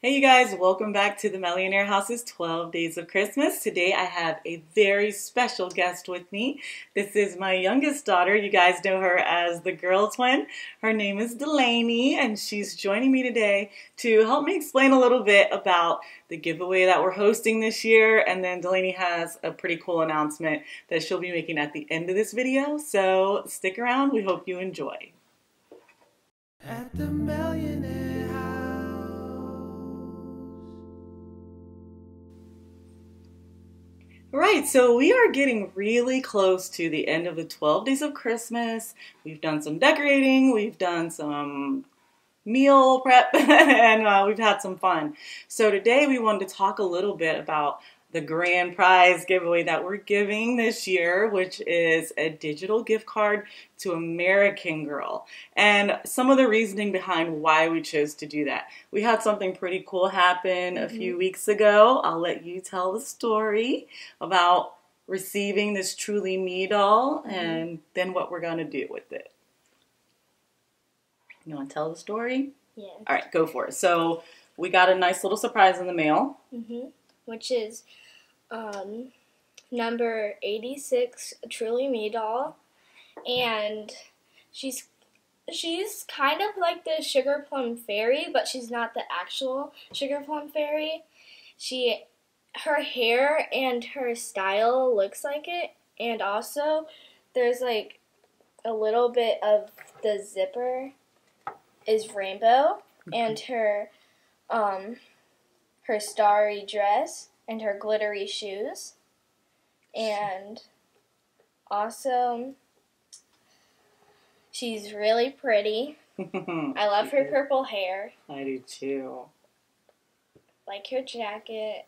Hey you guys, welcome back to the Millionaire House's 12 Days of Christmas. Today I have a very special guest with me. This is my youngest daughter. You guys know her as the girl twin. Her name is Delaney, and she's joining me today to help me explain a little bit about the giveaway that we're hosting this year. And then Delaney has a pretty cool announcement that she'll be making at the end of this video. So stick around. We hope you enjoy. At the Millionaire House. Right, so we are getting really close to the end of the 12 days of Christmas. We've done some decorating, we've done some meal prep, and we've had some fun. So today we wanted to talk a little bit about the grand prize giveaway that we're giving this year, which is a digital gift card to American Girl. And some of the reasoning behind why we chose to do that. We had something pretty cool happen a few weeks ago. I'll let you tell the story about receiving this Truly Me doll and then what we're going to do with it. You want to tell the story? Yeah. All right, go for it. So we got a nice little surprise in the mail. Which is number 86, Truly Me doll. And she's kind of like the Sugar Plum Fairy, but she's not the actual Sugar Plum Fairy. Her hair and her style looks like it, and also there's like a little bit of the zipper is rainbow, and her starry dress and her glittery shoes, and also she's really pretty. I love her purple hair. I do too. Like her jacket.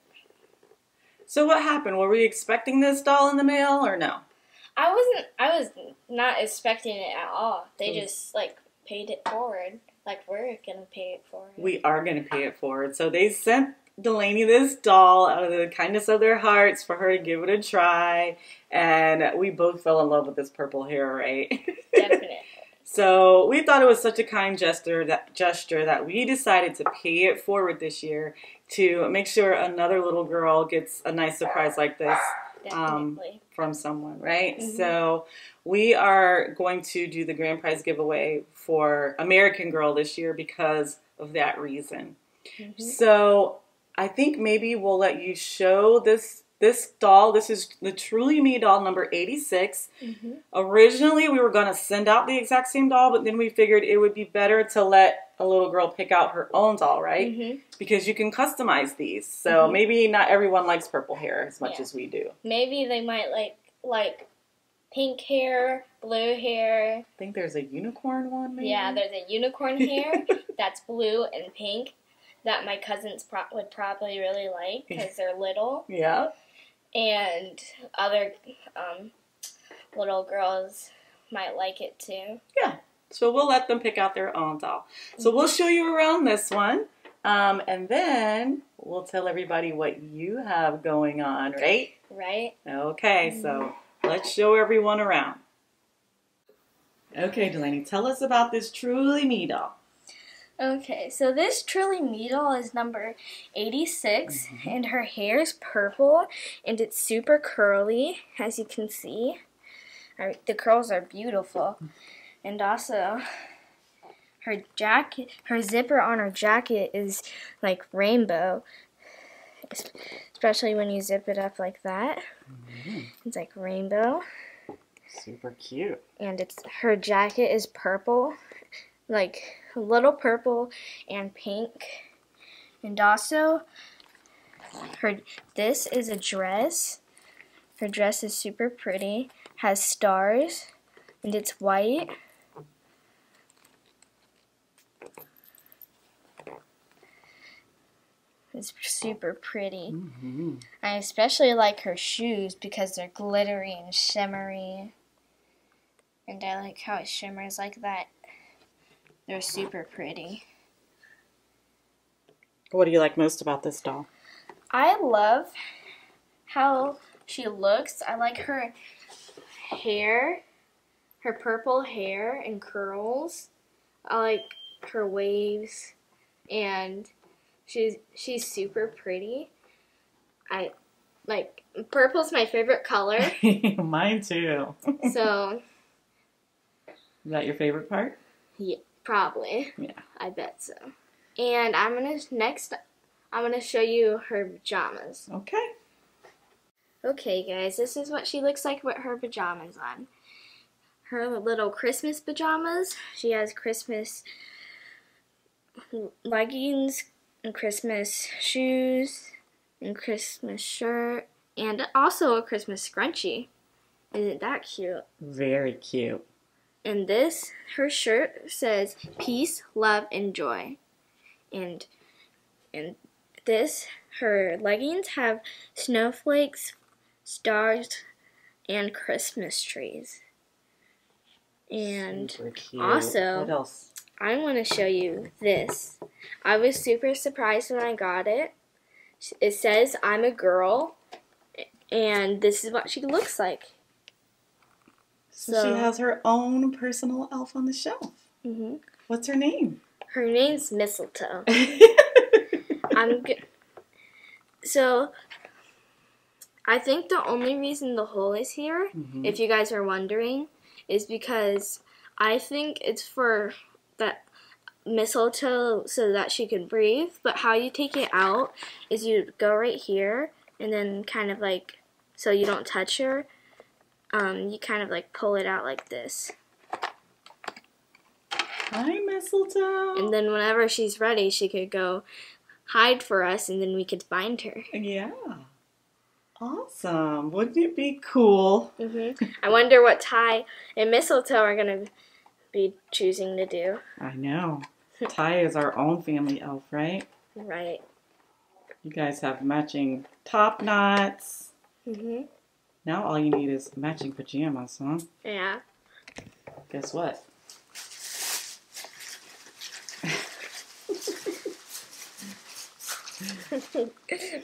So what happened? Were we expecting this doll in the mail or no? I was not expecting it at all. They just like paid it forward. Like we're gonna pay it forward. We are going to pay it forward. So they sent Delaney this doll out of the kindness of their hearts for her to give it a try. And we both fell in love with this purple hair, right? Definitely. So we thought it was such a kind gesture that we decided to pay it forward this year to make sure another little girl gets a nice surprise like this from someone, right? So we are going to do the grand prize giveaway for American Girl this year because of that reason. So I think maybe we'll let you show this doll. This is the Truly Me doll number 86. Originally, we were going to send out the exact same doll, but then we figured it would be better to let a little girl pick out her own doll, right? Because you can customize these. So maybe not everyone likes purple hair as much as we do. Maybe they might like pink hair, blue hair. I think there's a unicorn one, maybe? Yeah, there's a unicorn hair that's blue and pink that my cousins would probably really like because they're little. Yeah. And other little girls might like it too. Yeah. So we'll let them pick out their own doll. So we'll show you around this one. And then we'll tell everybody what you have going on, right? Right. Okay, so let's show everyone around. Okay, Delaney, tell us about this Truly Me doll. Okay, so this Truly Me doll is number 86, and her hair is purple, and it's super curly, as you can see. The curls are beautiful. And also, her zipper on her jacket is like rainbow, especially when you zip it up like that. It's like rainbow. Super cute. And her jacket is purple, like a little purple and pink. And also, this is a dress. Her dress is super pretty, has stars, and it's white. It's super pretty. I especially like her shoes because they're glittery and shimmery. And I like how it shimmers like that. They're super pretty. What do you like most about this doll? I love how she looks. I like her hair, her purple hair and curls. I like her waves, and She's super pretty. I like purple's my favorite color. Mine too. So. Is that your favorite part? Yeah, probably. Yeah. I bet so. And I'm gonna show you her pajamas. Okay. Okay, guys, this is what she looks like with her pajamas on. Her little Christmas pajamas. She has Christmas leggings and Christmas shoes and Christmas shirt and also a Christmas scrunchie. Isn't that cute? Very cute. And this, her shirt says peace, love, and joy. And this, her leggings have snowflakes, stars, and Christmas trees. And super cute. also, what else? I want to show you this. I was super surprised when I got it. It says I'm a girl, and this is what she looks like. So she has her own personal elf on the shelf. Mm-hmm. What's her name? Her name's Mistletoe. So, I think the only reason the hole is here, if you guys are wondering, is because I think it's for that mistletoe so that she can breathe. But how you take it out is you go right here and then kind of like, so you don't touch her, you kind of like pull it out like this. Hi, Mistletoe. And then whenever she's ready, she could go hide for us and then we could find her. Yeah. Awesome. Wouldn't it be cool? I wonder what Ty and Mistletoe are going to be choosing to do. I know. Ty is our own family elf, right? Right. You guys have matching top knots. Now all you need is matching pajamas, huh? Yeah. Guess what?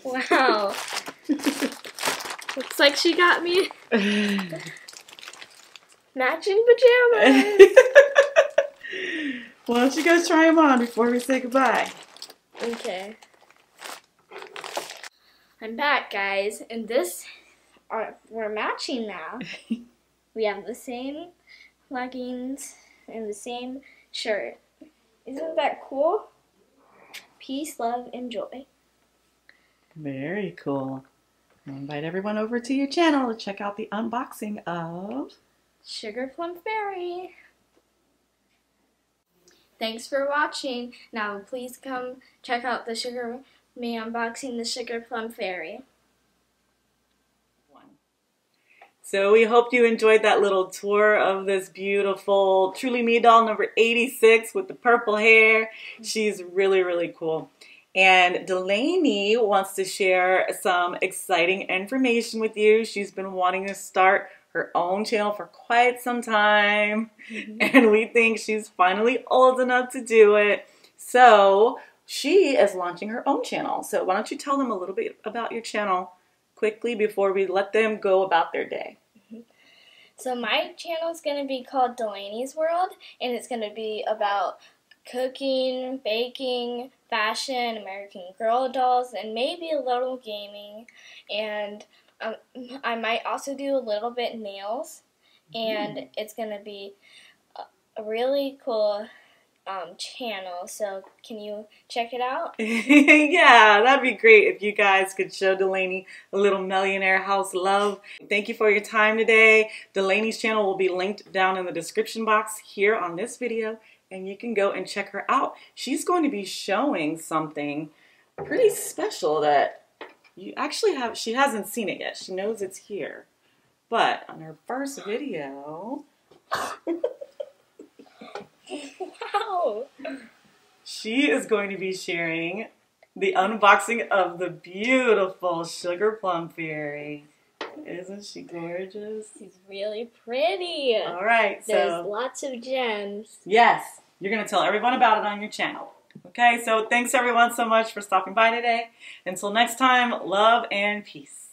Wow. Looks like she got me matching pajamas. Why don't you guys try them on before we say goodbye? Okay. I'm back, guys, and we're matching now. We have the same leggings and the same shirt. Isn't that cool? Peace, love, and joy. Very cool. I'll invite everyone over to your channel to check out the unboxing of Sugar Plum Fairy. Thanks for watching. Now please come check out me unboxing the Sugar Plum Fairy. So we hope you enjoyed that little tour of this beautiful Truly Me doll number 86 with the purple hair. She's really, really cool. And Delaney wants to share some exciting information with you. She's been wanting to start her own channel for quite some time. And we think she's finally old enough to do it. So she is launching her own channel. So why don't you tell them a little bit about your channel quickly before we let them go about their day. So my channel is going to be called Delaney's World, and it's going to be about cooking, baking, fashion, American Girl dolls, and maybe a little gaming. And I might also do a little bit nails, and it's going to be a really cool channel, so can you check it out? Yeah, that'd be great if you guys could show Delaney a little millionaire house love. Thank you for your time today. Delaney's channel will be linked down in the description box here on this video, and you can go and check her out. She's going to be showing something pretty special that you actually she hasn't seen it yet. She knows it's here, but on her first video Wow! she is going to be sharing the unboxing of the beautiful Sugar Plum Fairy. Isn't she gorgeous? She's really pretty. All right, There's lots of gems. Yes, you're going to tell everyone about it on your channel. Okay, so thanks everyone so much for stopping by today. Until next time, love and peace.